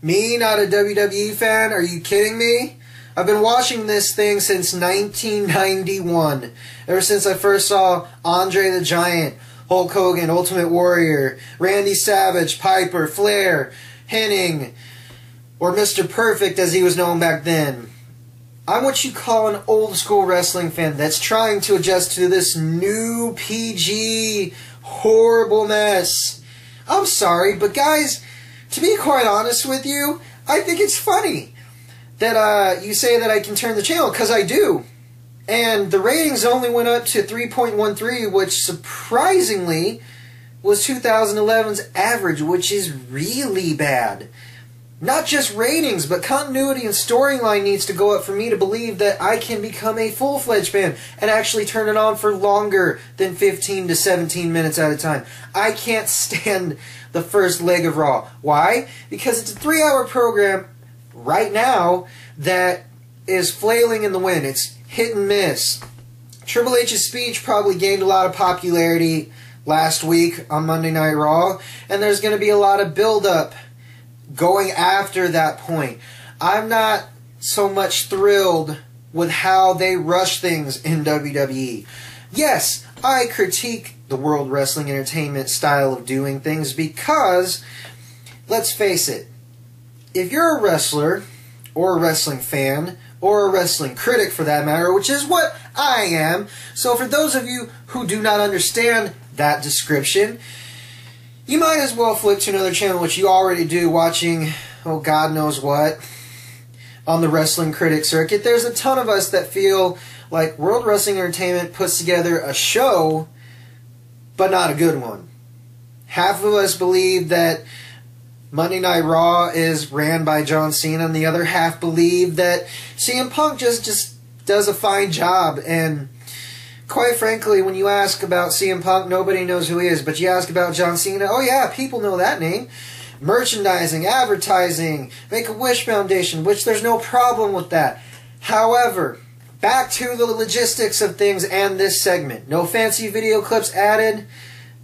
Me, not a WWE fan? Are you kidding me? I've been watching this thing since 1991. Ever since I first saw Andre the Giant, Hulk Hogan, Ultimate Warrior, Randy Savage, Piper, Flair, Hennig, or Mr. Perfect as he was known back then. I'm what you call an old school wrestling fan that's trying to adjust to this new PG horrible mess. I'm sorry, but guys, to be quite honest with you, I think it's funny that you say that I can turn the channel, because I do. And the ratings only went up to 3.13, which surprisingly was 2011's average, which is really bad. Not just ratings, but continuity and storyline needs to go up for me to believe that I can become a full-fledged fan and actually turn it on for longer than 15 to 17 minutes at a time. I can't stand the first leg of Raw. Why? Because it's a 3-hour program right now that is flailing in the wind. It's hit and miss. Triple H's speech probably gained a lot of popularity last week on Monday Night Raw, and there's going to be a lot of build-up going after that point. I'm not so much thrilled with how they rush things in WWE. Yes, I critique the World Wrestling Entertainment style of doing things because, let's face it, if you're a wrestler, or a wrestling fan, or a wrestling critic for that matter, which is what I am, so for those of you who do not understand that description, you might as well flip to another channel, which you already do, watching, oh God knows what, on the wrestling critic circuit. There's a ton of us that feel like World Wrestling Entertainment puts together a show, but not a good one. Half of us believe that Monday Night Raw is ran by John Cena, and the other half believe that CM Punk just does a fine job. And quite frankly, when you ask about CM Punk, nobody knows who he is. But you ask about John Cena, oh yeah, people know that name. Merchandising, advertising, Make-A-Wish Foundation, which there's no problem with that. However, back to the logistics of things and this segment. No fancy video clips added.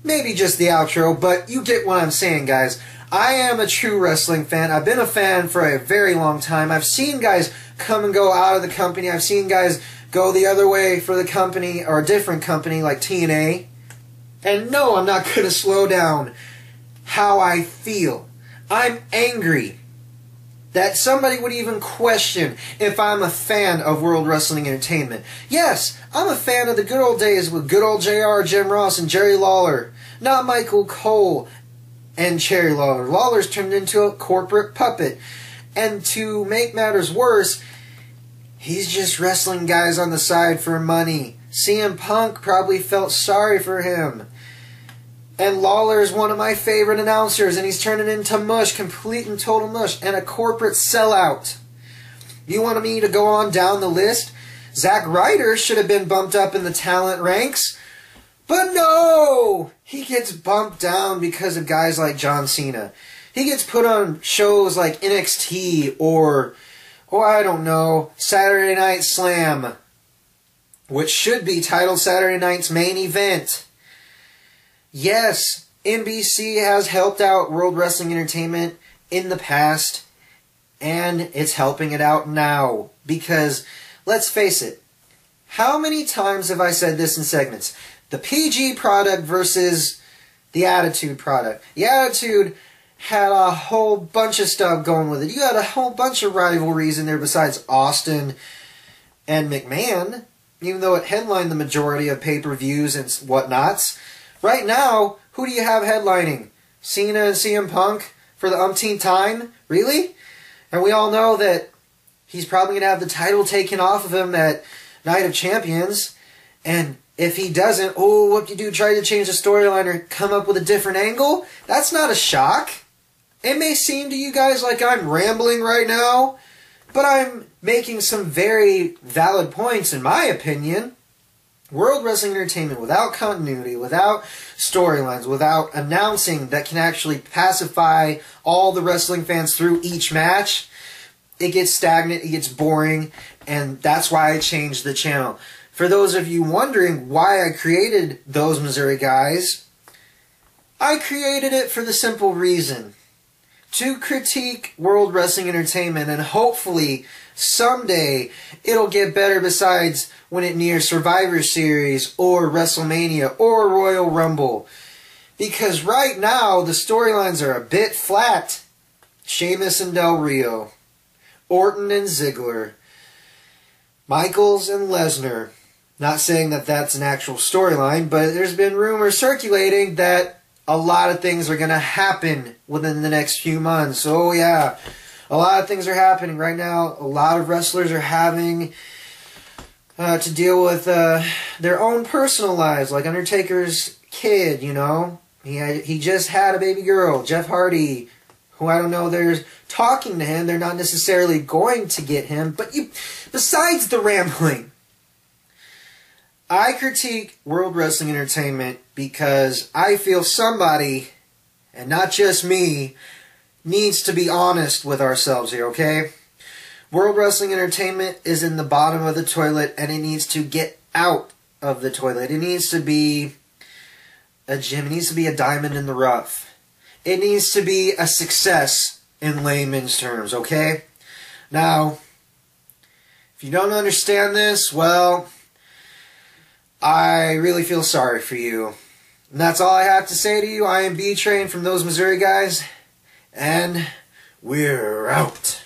Maybe just the outro, but you get what I'm saying, guys. I am a true wrestling fan. I've been a fan for a very long time. I've seen guys come and go out of the company. I've seen guys go the other way for the company, or a different company like TNA. And no, I'm not going to slow down how I feel. I'm angry that somebody would even question if I'm a fan of World Wrestling Entertainment. Yes, I'm a fan of the good old days with good old JR, Jim Ross, and Jerry Lawler. Not Michael Cole and Jerry Lawler. Lawler's turned into a corporate puppet. And to make matters worse, he's just wrestling guys on the side for money. CM Punk probably felt sorry for him. And Lawler is one of my favorite announcers, and he's turning into mush, complete and total mush, and a corporate sellout. You want me to go on down the list? Zack Ryder should have been bumped up in the talent ranks. But no! He gets bumped down because of guys like John Cena. He gets put on shows like NXT or I don't know, Saturday Night Slam, which should be titled Saturday Night's Main Event. Yes, NBC has helped out World Wrestling Entertainment in the past, and it's helping it out now. Because, let's face it, how many times have I said this in segments? The PG product versus the Attitude product. The Attitude had a whole bunch of stuff going with it. You had a whole bunch of rivalries in there besides Austin and McMahon, even though it headlined the majority of pay-per-views and whatnots. Right now, who do you have headlining? Cena and CM Punk for the umpteenth time? Really? And we all know that he's probably going to have the title taken off of him at Night of Champions. And if he doesn't, oh, what do you do? Try to change the storyline or come up with a different angle? That's not a shock. It may seem to you guys like I'm rambling right now, but I'm making some very valid points in my opinion. World Wrestling Entertainment, without continuity, without storylines, without announcing that can actually pacify all the wrestling fans through each match, it gets stagnant, it gets boring, and that's why I changed the channel. For those of you wondering why I created Those Missouri Guys, I created it for the simple reason. to critique World Wrestling Entertainment, and hopefully someday it'll get better besides when it nears Survivor Series or WrestleMania or Royal Rumble. Because right now the storylines are a bit flat. Sheamus and Del Rio, Orton and Ziggler, Michaels and Lesnar. Not saying that that's an actual storyline, but there's been rumors circulating that a lot of things are going to happen within the next few months. Oh yeah, a lot of things are happening right now. A lot of wrestlers are having to deal with their own personal lives, like Undertaker's kid, you know. He just had a baby girl, Jeff Hardy, who I don't know, they're talking to him. They're not necessarily going to get him, but besides the rambling, I critique World Wrestling Entertainment because I feel somebody, and not just me, needs to be honest with ourselves here, okay? World Wrestling Entertainment is in the bottom of the toilet, and it needs to get out of the toilet. It needs to be a gem. It needs to be a diamond in the rough. It needs to be a success in layman's terms, okay? Now, if you don't understand this, well, I really feel sorry for you. And that's all I have to say to you. I am B-Train from those Missouri guys, and we're out.